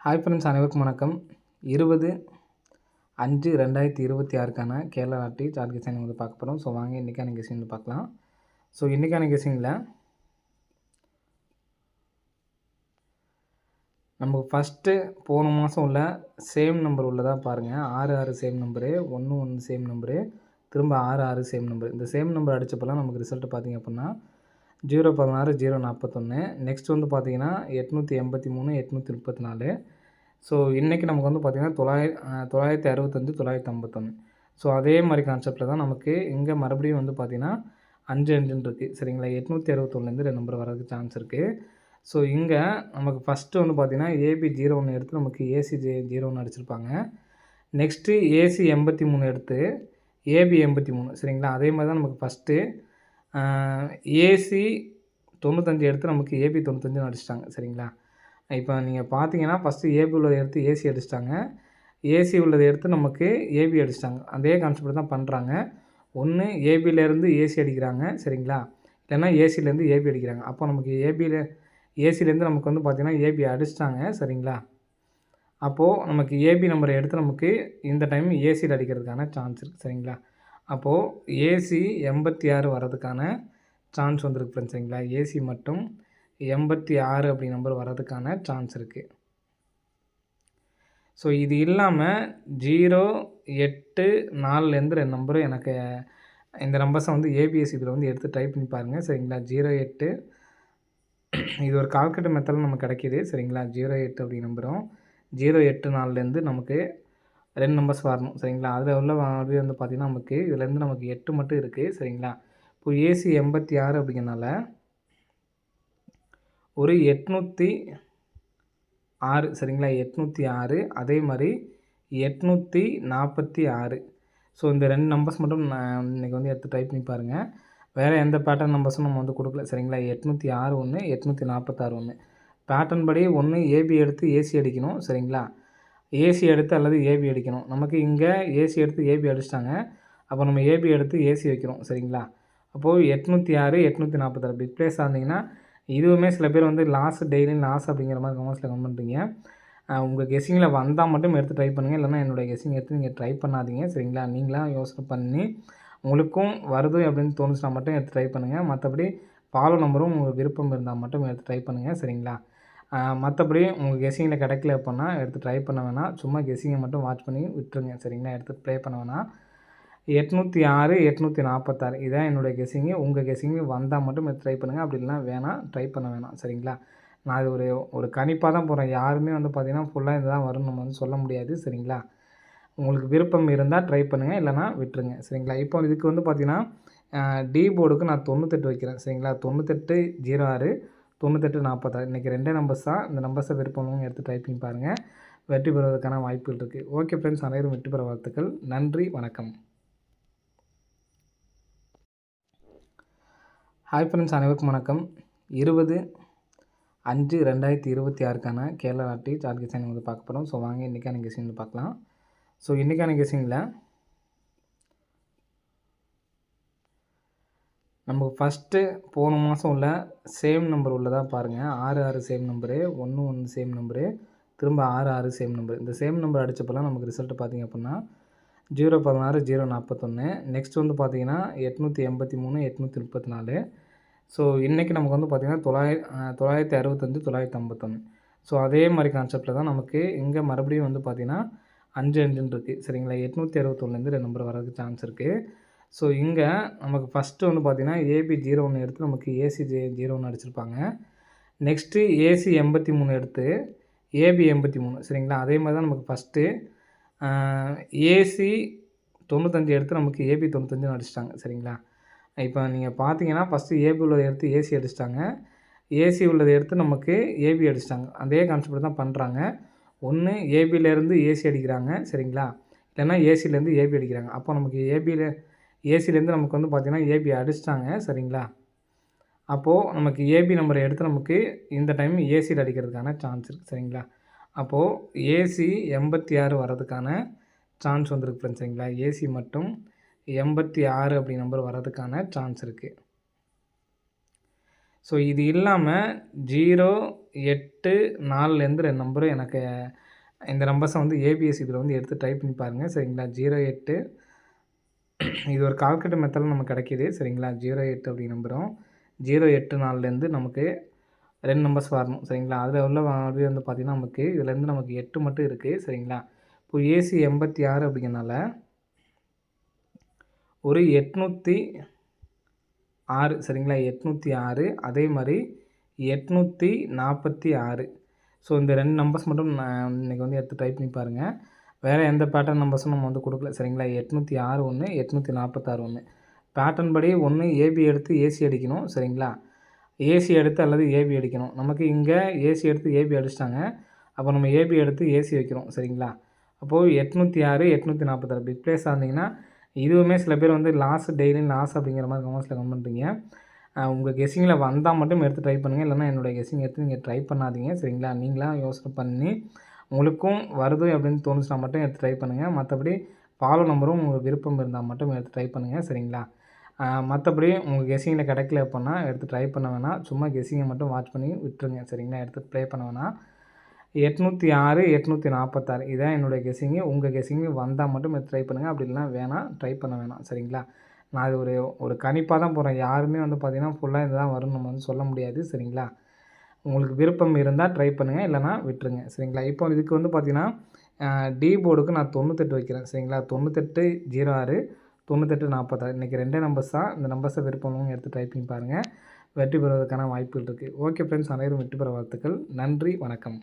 Hi friends, அனைவருக்கும் வணக்கம். 20/5/2026க்கான Kerala lottery chart guessing வந்து பார்க்க போகிறோம். ஸோ வாங்க இன்றைக்கான கெஸ்ஸிங் வந்து பார்க்கலாம். ஸோ இன்றைக்கான கெஸ்ஸிங்கில் நமக்கு ஃபஸ்ட்டு போன மாதம் உள்ள சேம் நம்பர் உள்ளதாக பாருங்கள். 6 சேம் நம்பரு, 1 சேம் நம்பரு, திரும்ப 6 சேம் நம்பர். இந்த சேம் நம்பர் அடித்தப்பெல்லாம் நமக்கு ரிசல்ட் பார்த்திங்க அப்படின்னா 016 041. நெக்ஸ்ட் வந்து பார்த்திங்கன்னா 883 834. ஸோ இன்றைக்கி நமக்கு வந்து பார்த்திங்கன்னா 965 951. ஸோ அதே மாதிரி கான்செப்டில் தான் நமக்கு இங்கே மறுபடியும் வந்து பார்த்திங்கன்னா 5 இருக்குது சரிங்களா. 861லேருந்து 2 நம்பர் வரதுக்கு சான்ஸ் இருக்குது. ஸோ இங்கே நமக்கு ஃபஸ்ட்டு வந்து பார்த்திங்கன்னா ஏபி 01 எடுத்து நமக்கு ஏசி 01 அடிச்சிருப்பாங்க. நெக்ஸ்ட்டு ஏசி 83 எடுத்து ஏபி 83 சரிங்களா. அதே மாதிரி தான் நமக்கு ஃபஸ்ட்டு ஏசி 95 எடுத்து நமக்கு ஏபி 95 அடிச்சிட்டாங்க சரிங்களா. இப்போ நீங்கள் பார்த்தீங்கன்னா ஃபஸ்ட்டு ஏபி உள்ளதை எடுத்து ஏசி அடிச்சிட்டாங்க, ஏசி உள்ளதை எடுத்து நமக்கு ஏபி அடிச்சிட்டாங்க. அதே கான்செப்ட் தான் பண்ணுறாங்க. ஒன்று ஏபியிலேருந்து ஏசி அடிக்கிறாங்க சரிங்களா, இல்லைன்னா ஏசிலேருந்து ஏபி அடிக்கிறாங்க. அப்போ நமக்கு ஏசிலேருந்து நமக்கு வந்து பார்த்திங்கன்னா ஏபி அடிச்சிட்டாங்க சரிங்களா. அப்போது நமக்கு ஏபி நம்பரை எடுத்து நமக்கு இந்த டைம் ஏசியில் அடிக்கிறதுக்கான சான்ஸ் இருக்குது சரிங்களா. அப்போது ஏசி 86 வர்றதுக்கான சான்ஸ் வந்துருக்கு ஃப்ரெண்ட்ஸ் சரிங்களா. ஏசி மட்டும் 86 அப்படி நம்பர் வர்றதுக்கான சான்ஸ் இருக்குது. ஸோ இது இல்லாமல் 0 8 4லேருந்து 2 நம்பரும் எனக்கு இந்த நம்பர்ஸை வந்து ஏபிஎஸ் இதில் வந்து எடுத்து ட்ரை பண்ணி பாருங்கள் சரிங்களா. 08 இது ஒரு கால்குலேட்டர் மெத்தடில் நமக்கு கிடைக்கிது சரிங்களா. 08 அப்படி நம்பரும் 084 4லேருந்து நமக்கு 2 நம்பர்ஸ் வரணும் சரிங்களா. அதில் உள்ள வந்து பார்த்திங்கன்னா நமக்கு இதுலேருந்து நமக்கு 8 மட்டும் இருக்குது சரிங்களா. இப்போ ஏசி 86 அப்படிங்கிறனால ஒரு 806 சரிங்களா. 806 அதே மாதிரி 846. ஸோ இந்த 2 நம்பர்ஸ் மட்டும் நான் இன்றைக்கி வந்து எடுத்து ட்ரை பண்ணி பாருங்கள். வேறு எந்த பேட்டர்ன் நம்பர்ஸும் நம்ம வந்து கொடுக்கல சரிங்களா. 806 1 846 1 பேட்டர்ன் படி ஒன்று ஏபி எடுத்து ஏசி அடிக்கணும் சரிங்களா. ஏசி எடுத்து அல்லது ஏபி அடிக்கணும். நமக்கு இங்கே ஏசி எடுத்து ஏபி அடிச்சிட்டாங்க. அப்போ நம்ம ஏபி எடுத்து ஏசி வைக்கிறோம் சரிங்களா. அப்போது 806 846 பிக் பிளேஸ் ஆனீங்கன்னா இதுவுமே சில பேர் வந்து டெய்லி லாஸ் அப்படிங்கிற மாதிரி கமெண்ட்ஸில் கமெண்ட் பண்ணுறீங்க. உங்கள் கெஸ்ஸிங்கில் வந்தால் மட்டும் எடுத்து ட்ரை பண்ணுங்கள், இல்லைனா என்னுடைய கெஸ்ஸிங் எடுத்து நீங்கள் ட்ரை பண்ணாதீங்க சரிங்களா. நீங்களாம் யோசனை பண்ணி உங்களுக்கும் வருது அப்படின்னு தோணுச்சுனா மட்டும் எடுத்து ட்ரை பண்ணுங்கள். மற்றபடி ஃபாலோ நம்பரும் உங்களுக்கு விருப்பம் இருந்தால் மட்டும் எடுத்து ட்ரை பண்ணுங்கள் சரிங்களா. மற்றபடி உங்கள் கெஸ்ஸிங்கில் கிடைக்கல அப்படின்னா எடுத்து ட்ரை பண்ண வேணாம். சும்மா கெஸ்ஸிங்கை மட்டும் வாட்ச் பண்ணி விட்டுருங்க சரிங்களா. எடுத்து ப்ளே பண்ண வேணாம். 806 846 இதான் என்னுடைய கெஸ்ஸிங்கு. உங்கள் கெஸ்ஸிங்கு வந்தால் மட்டும் எடுத்து ட்ரை பண்ணுங்கள். அப்படி இல்லைனா வேணாம், ட்ரை பண்ண வேணாம் சரிங்களா. நான் இது ஒரு கணிப்பாக தான் போகிறேன். யாருமே வந்து பார்த்திங்கன்னா ஃபுல்லாக இதுதான் வரும்னு நம்ம வந்து சொல்ல முடியாது சரிங்களா. உங்களுக்கு விருப்பம் இருந்தால் ட்ரை பண்ணுங்கள், இல்லைனா விட்டுருங்க சரிங்களா. இப்போ இதுக்கு வந்து பார்த்திங்கன்னா டி போர்டுக்கு நான் 98 வைக்கிறேன் சரிங்களா. 98 06 98 46 இன்றைக்கி 2 நம்பர்ஸ் தான். இந்த நம்பர்ஸை விருப்பம் எடுத்து ட்ரை பண்ணி பாருங்கள். வெற்றி பெறுவதற்கான வாய்ப்புகள் இருக்குது. ஓகே ஃப்ரெண்ட்ஸ், அனைவரும் வெற்றி பெற வாழ்த்துக்கள். நன்றி, வணக்கம். ஹாய் ஃப்ரெண்ட்ஸ், அனைவருக்கும் வணக்கம். 20/5/2026க்கான கேரளா லாட்டரி சார்ட் கெஸ்ஸிங் வந்து பார்க்க போகிறோம். ஸோ வாங்க இன்றைக்கான கெஸ்ஸிங் வந்து பார்க்கலாம். ஸோ இன்றைக்கான கெஸ்ஸிங்கில் நமக்கு ஃபஸ்ட்டு போன மாதம் உள்ள சேம் நம்பர் உள்ளதாக பாருங்கள். 6 சேம் நம்பரு, 1 சேம் நம்பரு, திரும்ப 6 சேம் நம்பர். இந்த சேம் நம்பர் அடித்தப்பெல்லாம் நமக்கு ரிசல்ட் பார்த்திங்க அப்படின்னா 016 041. நெக்ஸ்ட் வந்து பார்த்திங்கன்னா 883 834. ஸோ இன்றைக்கி நமக்கு வந்து பார்த்திங்கன்னா 965 951. ஸோ அதே மாதிரி கான்செப்டில் தான் நமக்கு இங்கே மறுபடியும் வந்து பார்த்திங்கன்னா 5 இருக்குது சரிங்களா. 861லேருந்து 2 நம்பர் வரதுக்கு சான்ஸ் இருக்குது. ஸோ இங்கே நமக்கு ஃபஸ்ட்டு வந்து பார்த்திங்கன்னா ஏபி 01 எடுத்து நமக்கு ஏசி 01 அடிச்சிருப்பாங்க. நெக்ஸ்ட்டு ஏசி 83 எடுத்து ஏபி 83 சரிங்களா. அதே மாதிரி தான் நமக்கு ஃபஸ்ட்டு ஏசி 95 எடுத்து நமக்கு ஏபி 95 அடிச்சிட்டாங்க சரிங்களா. இப்போ நீங்கள் பார்த்தீங்கன்னா ஃபஸ்ட்டு ஏபி உள்ளதை எடுத்து ஏசி அடிச்சிட்டாங்க, ஏசி உள்ளதை எடுத்து நமக்கு ஏபி அடிச்சிட்டாங்க. அதே கான்செப்ட் தான் பண்ணுறாங்க. ஒன்று ஏபியிலேருந்து ஏசி அடிக்கிறாங்க சரிங்களா, இல்லைன்னா ஏசிலேருந்து ஏபி அடிக்கிறாங்க. அப்போ நமக்கு ஏசிலேருந்து நமக்கு வந்து பார்த்திங்கன்னா ஏபி அடிச்சிட்டாங்க சரிங்களா. அப்போது நமக்கு ஏபி நம்பரை எடுத்து நமக்கு இந்த டைம் ஏசியில் அடிக்கிறதுக்கான சான்ஸ் இருக்குது சரிங்களா. அப்போது ஏசி 86 வர்றதுக்கான சான்ஸ் வந்துருக்கு ஃப்ரெண்ட்ஸ் சரிங்களா. ஏசி மட்டும் 86 அப்படி நம்பர் வர்றதுக்கான சான்ஸ் இருக்குது. ஸோ இது இல்லாமல் 0, 8, 4லேருந்து 2 நம்பரும் எனக்கு இந்த நம்பர்ஸை வந்து ஏபிஎஸ் இதில் வந்து எடுத்து டைப் பண்ணி பாருங்கள் சரிங்களா. 08 இது ஒரு கால்குலேட்டர் மெத்தடில் நமக்கு கிடைக்கிது சரிங்களா. 08 அப்படி நம்பரும் 084லேருந்து நமக்கு 2 நம்பர்ஸ் வரணும் சரிங்களா. அதில் உள்ள இது வந்து பார்த்திங்கன்னா நமக்கு இதுலேருந்து நமக்கு 8 மட்டும் இருக்குது சரிங்களா. இப்போ ஏசி 86 அப்படிங்கிறனால ஒரு 806 சரிங்களா. 806 அதே மாதிரி 846. ஸோ இந்த 2 நம்பர்ஸ் மட்டும் நான் இன்றைக்கி வந்து எடுத்து டைப் பண்ணி பாருங்கள். வேறு எந்த பேட்டர்ன் நம்பர்ஸும் நம்ம வந்து கொடுக்கல சரிங்களா. 806 1, 846 1. பேட்டர்ன் படி ஒன்று ஏபி எடுத்து ஏசி அடிக்கணும் சரிங்களா. ஏசி எடுத்து அல்லது ஏபி அடிக்கணும். நமக்கு இங்கே ஏசி எடுத்து ஏபி அடிச்சிட்டாங்க. அப்போ நம்ம ஏபி எடுத்து ஏசி வைக்கிறோம் சரிங்களா. அப்போது 806 846 பிக் ப்ளேஸ் ஆனீங்கன்னா இதுவுமே சில பேர் வந்து டெய்லியும் லாஸ் அப்படிங்கிற மாதிரி கமெண்ட்ஸில் கமெண்ட் பண்ணுறீங்க. உங்கள் கெஸ்ஸிங்கில் வந்தால் மட்டும் எடுத்து ட்ரை பண்ணுங்கள். இல்லைனா என்னோடய கெஸ்ஸிங் எடுத்து நீங்கள் ட்ரை பண்ணாதீங்க சரிங்களா. நீங்களாக யோசனை பண்ணி உங்களுக்கும் வருது அப்படின்னு தோணுச்சுனா மட்டும் எடுத்து ட்ரை பண்ணுங்கள். மற்றபடி ஃபாலோ நம்பரும் உங்களுக்கு விருப்பம் இருந்தால் மட்டும் எடுத்து ட்ரை பண்ணுங்கள் சரிங்களா. மற்றபடி உங்கள் கெஸ்ஸிங்கில் கிடைக்கல அப்படின்னா எடுத்து ட்ரை பண்ண வேணாம். சும்மா கெஸ்ஸிங்கை மட்டும் வாட்ச் பண்ணி விட்டுருங்க சரிங்களா. எடுத்து ப்ளே பண்ண வேணாம். 806 846 இதான் என்னுடைய கெஸ்ஸிங்கு. உங்கள் கெஸ்ஸிங்கு வந்தால் மட்டும் எடுத்து ட்ரை பண்ணுங்கள். அப்படி இல்லைனா வேணாம், ட்ரை பண்ண வேணாம் சரிங்களா. நான் அது ஒரு கணிப்பாக தான் போகிறேன். யாருமே வந்து பார்த்திங்கன்னா ஃபுல்லாக இதுதான் வரும்னு நம்ம வந்து சொல்ல முடியாது சரிங்களா. உங்களுக்கு விருப்பம் இருந்தால் ட்ரை பண்ணுங்கள், இல்லைனா விட்டுருங்க சரிங்களா. இப்போ இதுக்கு வந்து பார்த்திங்கன்னா டி போர்டுக்கு நான் 98 வைக்கிறேன் சரிங்களா. 98 06 98 46 இன்றைக்கி 2 நம்பர்ஸ் தான். இந்த நம்பர்ஸை விருப்பம் எடுத்து ட்ரை பண்ணி பாருங்கள். வெற்றி பெறுவதற்கான வாய்ப்புகள் இருக்குது. ஓகே ஃப்ரெண்ட்ஸ், அனைவரும் வெற்றி பெற வாழ்த்துக்கள். நன்றி, வணக்கம்.